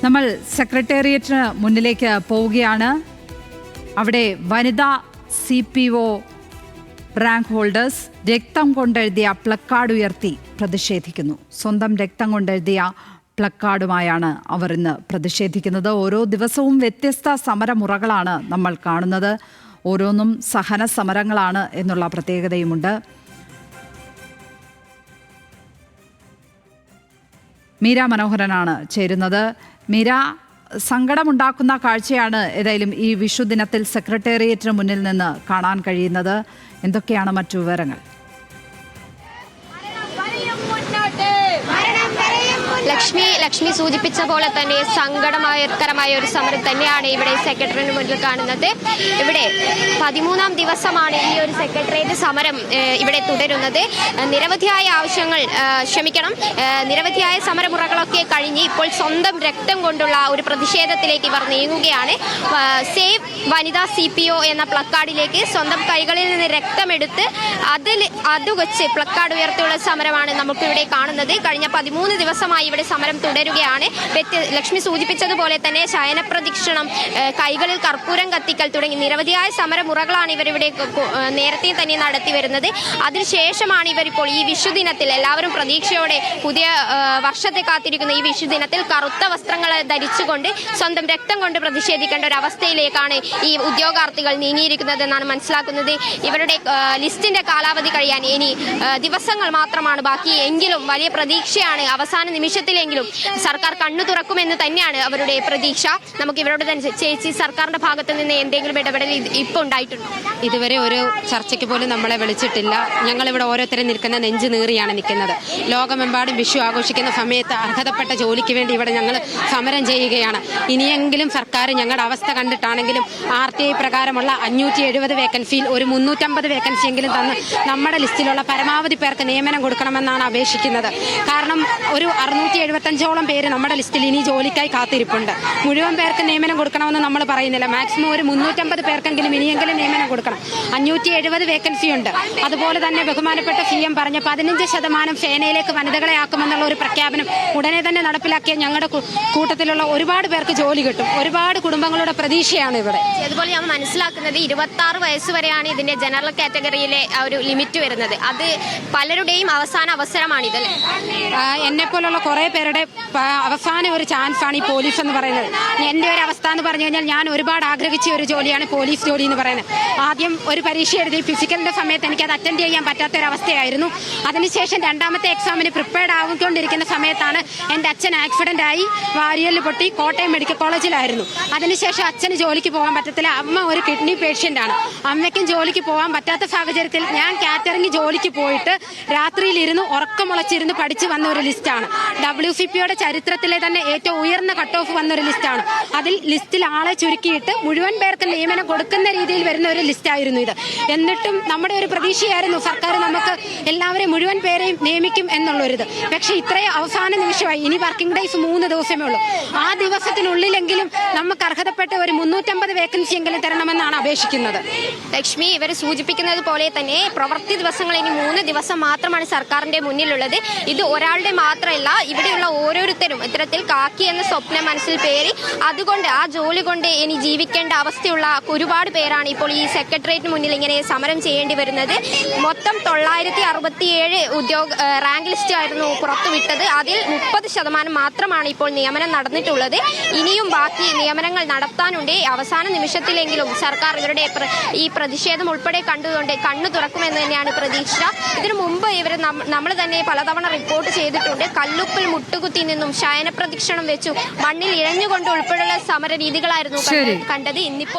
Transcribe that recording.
നമ്മൾ സെക്രട്ടേറിയറ്റിന് മുന്നിലേക്ക് പോവുകയാണ്. അവിടെ വനിതാ CPO റാങ്ക് ഹോൾഡേഴ്സ് രക്തം കൊണ്ടെഴുതിയ പ്ലക്കാർഡ് ഉയർത്തി പ്രതിഷേധിക്കുന്നു. സ്വന്തം രക്തം കൊണ്ടെഴുതിയ പ്ലക്കാർഡുമായാണ് അവർ ഇന്ന് പ്രതിഷേധിക്കുന്നത്. ഓരോ ദിവസവും വ്യത്യസ്ത സമരമുറകളാണ് നമ്മൾ കാണുന്നത്. ഓരോന്നും സഹന സമരങ്ങളാണ് എന്നുള്ള പ്രത്യേകതയുമുണ്ട്. മീര മനോഹരനാണ് ചേരുന്നത്. മീര, സങ്കടമുണ്ടാക്കുന്ന കാഴ്ചയാണ് ഏതായാലും ഈ വിഷുദിനത്തിൽ സെക്രട്ടേറിയറ്റിന് മുന്നിൽ നിന്ന് കാണാൻ കഴിയുന്നത്. എന്തൊക്കെയാണ് മറ്റു വിവരങ്ങൾ? ലക്ഷ്മി സൂചിപ്പിച്ച പോലെ തന്നെ സങ്കടകരമായ ഒരു സമരം തന്നെയാണ് ഇവിടെ സെക്രട്ടറിന് മുന്നിൽ കാണുന്നത്. ഇവിടെ 13ാം ദിവസമാണ് ഈ ഒരു സെക്രട്ടേറിയറ്റ് സമരം ഇവിടെ തുടരുന്നത്. നിരവധിയായ സമരമുറകളൊക്കെ കഴിഞ്ഞ് ഇപ്പോൾ സ്വന്തം രക്തം കൊണ്ടുള്ള ഒരു പ്രതിഷേധത്തിലേക്ക് ഇവർ നീങ്ങുകയാണ്. സേവ് വനിതാ CPO എന്ന പ്ലക്കാർഡിലേക്ക് സ്വന്തം കൈകളിൽ നിന്ന് രക്തമെടുത്ത് അത് വെച്ച് പ്ലക്കാർഡ് ഉയർത്തിയുള്ള സമരമാണ് നമുക്കിവിടെ കാണുന്നത്. കഴിഞ്ഞ 13 ദിവസമായി ഇവിടെ സമരം തുടരുകയാണ്. ലക്ഷ്മി സൂചിപ്പിച്ചതുപോലെ തന്നെ ശയനപ്രദക്ഷിണം, കൈകളിൽ കർപ്പൂരം കത്തിക്കൽ തുടങ്ങി നിരവധിയായ സമരമുറകളാണ് ഇവരിവിടെ നേരത്തെ തന്നെ നടത്തി വരുന്നത്. അതിനുശേഷമാണ് ഇവരിപ്പോൾ ഈ വിഷുദിനത്തിൽ എല്ലാവരും പ്രതീക്ഷയോടെ പുതിയ വർഷത്തെ കാത്തിരിക്കുന്ന ഈ വിഷുദിനത്തിൽ കറുത്ത വസ്ത്രങ്ങൾ ധരിച്ചുകൊണ്ട് സ്വന്തം രക്തം കൊണ്ട് പ്രതിഷേധിക്കേണ്ട ഒരു അവസ്ഥയിലേക്കാണ് ഈ ഉദ്യോഗാർത്ഥികൾ നീങ്ങിയിരിക്കുന്നത് എന്നാണ് മനസ്സിലാക്കുന്നത്. ഇവരുടെ ലിസ്റ്റിന്റെ കാലാവധി കഴിയാൻ ഇനി ദിവസങ്ങൾ മാത്രമാണ് ബാക്കി. എങ്കിലും വലിയ പ്രതീക്ഷയാണ്. അവസാന നിമിഷത്തിലെങ്കിലും സർക്കാർ കണ്ണു തുറക്കുമെന്ന് തന്നെയാണ് അവരുടെ പ്രതീക്ഷ. നമുക്ക് ഇവരോട് തന്നെ ചേച്ചി, സർക്കാരിന്റെ ഭാഗത്ത് നിന്ന് എന്തെങ്കിലും ഇടപെടൽ ഇപ്പോൾ ഉണ്ടായിട്ടുണ്ടോ? ഇതുവരെ ഒരു ചർച്ചയ്ക്ക് പോലും നമ്മളെ വിളിച്ചിട്ടില്ല. ഞങ്ങളിവിടെ ഓരോരുത്തരും നിൽക്കുന്ന നെഞ്ചു നീറിയാണ് നിൽക്കുന്നത്. ലോകമെമ്പാടും വിഷു ആഘോഷിക്കുന്ന സമയത്ത് അർഹതപ്പെട്ട ജോലിക്ക് വേണ്ടി ഇവിടെ ഞങ്ങൾ സമരം ചെയ്യുകയാണ്. ഇനിയെങ്കിലും സർക്കാർ ഞങ്ങളുടെ അവസ്ഥ കണ്ടിട്ടാണെങ്കിലും RTI പ്രകാരമുള്ള 570 വേക്കൻസിയിൽ ഒരു 350 വേക്കൻസിയെങ്കിലും തന്ന് നമ്മുടെ ലിസ്റ്റിലുള്ള പരമാവധി പേർക്ക് നിയമനം കൊടുക്കണമെന്നാണ് അപേക്ഷിക്കുന്നത്. കാരണം ഒരു 675ഓളം പേര് നമ്മുടെ ലിസ്റ്റിൽ ഇനി ജോലിക്കായി കാത്തിരിപ്പുണ്ട്. മുഴുവൻ പേർക്ക് നിയമനം കൊടുക്കണമെന്ന് നമ്മൾ പറയുന്നില്ല. മാക്സിമം ഒരു 350 പേർക്കെങ്കിലും ഇനിയെങ്കിലും നിയമനം കൊടുക്കണം. 570 വേക്കൻസി ഉണ്ട്. അതുപോലെ തന്നെ ബഹുമാനപ്പെട്ട CM പറഞ്ഞ 15% സേനയിലേക്ക് വനിതകളെ ആക്കുമെന്നുള്ള ഒരു പ്രഖ്യാപനം ഉടനെ തന്നെ നടപ്പിലാക്കിയ ഞങ്ങളുടെ കൂട്ടത്തിലുള്ള ഒരുപാട് പേർക്ക് ജോലി കിട്ടും. ഒരുപാട് കുടുംബങ്ങളുടെ പ്രതീക്ഷയാണ് ഇവിടെ. അതുപോലെ ഞാൻ മനസ്സിലാക്കുന്നത് 26 വയസ്സ് വരെയാണ് ഇതിന്റെ ജനറൽ കാറ്റഗറിയിലെ ഒരു ലിമിറ്റ് വരുന്നത്. അത് പലരുടെയും അവസാന അവസരമാണിതല്ലേ? എന്നെപ്പോലുള്ള കുറേ പേരുടെ അവസാന ഒരു ചാൻസാണ് ഈ പോലീസ് എന്ന് പറയുന്നത്. എൻ്റെ ഒരു അവസ്ഥ എന്ന് പറഞ്ഞു കഴിഞ്ഞാൽ ഞാൻ ഒരുപാട് ആഗ്രഹിച്ച ഒരു ജോലിയാണ് പോലീസ് ജോലി എന്ന് പറയുന്നത്. ആദ്യം ഒരു പരീക്ഷ എഴുതി ഫിസിക്കലിൻ്റെ സമയത്ത് എനിക്കത് അറ്റൻഡ് ചെയ്യാൻ പറ്റാത്തൊരവസ്ഥയായിരുന്നു. അതിനുശേഷം രണ്ടാമത്തെ എക്സാമിന് പ്രിപ്പയർഡ് ആയിക്കൊണ്ടിരിക്കുന്ന സമയത്താണ് എൻ്റെ അച്ഛൻ ആക്സിഡൻ്റ് ആയി വാരിയല് പൊട്ടി കോട്ടയം മെഡിക്കൽ കോളേജിലായിരുന്നു. അതിനുശേഷം അച്ഛന് ജോലിക്ക് പോകാൻ പറ്റത്തില്ല. അമ്മ ഒരു കിഡ്നി പേഷ്യൻ്റാണ്. അമ്മയ്ക്കും ജോലിക്ക് പോകാൻ പറ്റാത്ത സാഹചര്യത്തിൽ ഞാൻ കാറ്ററിംഗ് ജോലിക്ക് പോയിട്ട് രാത്രിയിലിരുന്ന് ഉറക്കമുളച്ചിരുന്ന് പഠിച്ചു വന്ന ഒരു ലിസ്റ്റാണ്. WCPയുടെ ചരിത്രത്തിലെ തന്നെ ഏറ്റവും ഉയർന്ന കട്ട് ഓഫ് വന്നൊരു ലിസ്റ്റാണ്. അതിൽ ലിസ്റ്റിൽ ആളെ ചുരുക്കിയിട്ട് മുഴുവൻ പേർക്ക് നിയമനം കൊടുക്കുന്ന രീതിയിൽ വരുന്ന ഒരു ലിസ്റ്റായിരുന്നു ഇത്. എന്നിട്ടും നമ്മുടെ ഒരു പ്രതീക്ഷയായിരുന്നു സർക്കാർ നമുക്ക് എല്ലാവരെയും മുഴുവൻ പേരെയും നിയമിക്കും എന്നുള്ളൊരിത്. പക്ഷെ ഇത്രയും അവസാന നിമിഷമായി. ഇനി വർക്കിംഗ് ഡേയ്സ് 3 ദിവസമേ ഉള്ളൂ. ആ ദിവസത്തിനുള്ളിലെങ്കിലും നമുക്ക് അർഹതപ്പെട്ട ഒരു 350 വേക്കൻസി എങ്കിലും തരണമെന്നാണ് അപേക്ഷിക്കുന്നത്. ലക്ഷ്മി, ഇവർ സൂചിപ്പിക്കുന്നത് പോലെ തന്നെ പ്രവൃത്തി ദിവസങ്ങൾ ഇനി 3 ദിവസം മാത്രമാണ് സർക്കാരിന്റെ മുന്നിലുള്ളത്. ഇത് ഒരാളുടെ മാത്രമല്ല, ഇവിടെയുള്ള ഓരോരുത്തരും ഇത്തരത്തിൽ കാക്കി എന്ന സ്വപ്നം മനസ്സിൽ പേറി അതുകൊണ്ട് ആ ജോലി കൊണ്ട് ഇനി ജീവിക്കേണ്ട അവസ്ഥയുള്ള ഒരുപാട് പേരാണ് ഇപ്പോൾ ഈ സെക്രട്ടേറിയറ്റിന് മുന്നിൽ ഇങ്ങനെ സമരം ചെയ്യേണ്ടി വരുന്നത്. മൊത്തം 967 റാങ്ക് ലിസ്റ്റ് ആയിരുന്നു പുറത്തുവിട്ടത്. അതിൽ 30% മാത്രമാണ് ഇപ്പോൾ നിയമനം നടന്നിട്ടുള്ളത്. ഇനിയും ബാക്കി നിയമനങ്ങൾ നടത്താനുണ്ട്. അവസാന നിമിഷത്തിലെങ്കിലും സർക്കാർ ഇവരുടെ ഈ പ്രതിഷേധം ഉൾപ്പെടെ കണ്ടുകൊണ്ട് കണ്ണു തുറക്കുമെന്ന് തന്നെയാണ് പ്രതീക്ഷ. ഇതിനു മുമ്പ് ഇവർ നമ്മൾ തന്നെ പലതവണ റിപ്പോർട്ട് ചെയ്തിട്ടുണ്ട്. കല്ലുപ്പിൽ മുട്ടുകുത്തി നിന്നും ശയനപ്രദക്ഷിണം വെച്ചു മണ്ണിൽ ഇഴഞ്ഞുകൊണ്ട് ഉൾപ്പെടെയുള്ള സമര രീതികളായിരുന്നു കണ്ടത്. ഇന്നിപ്പോൾ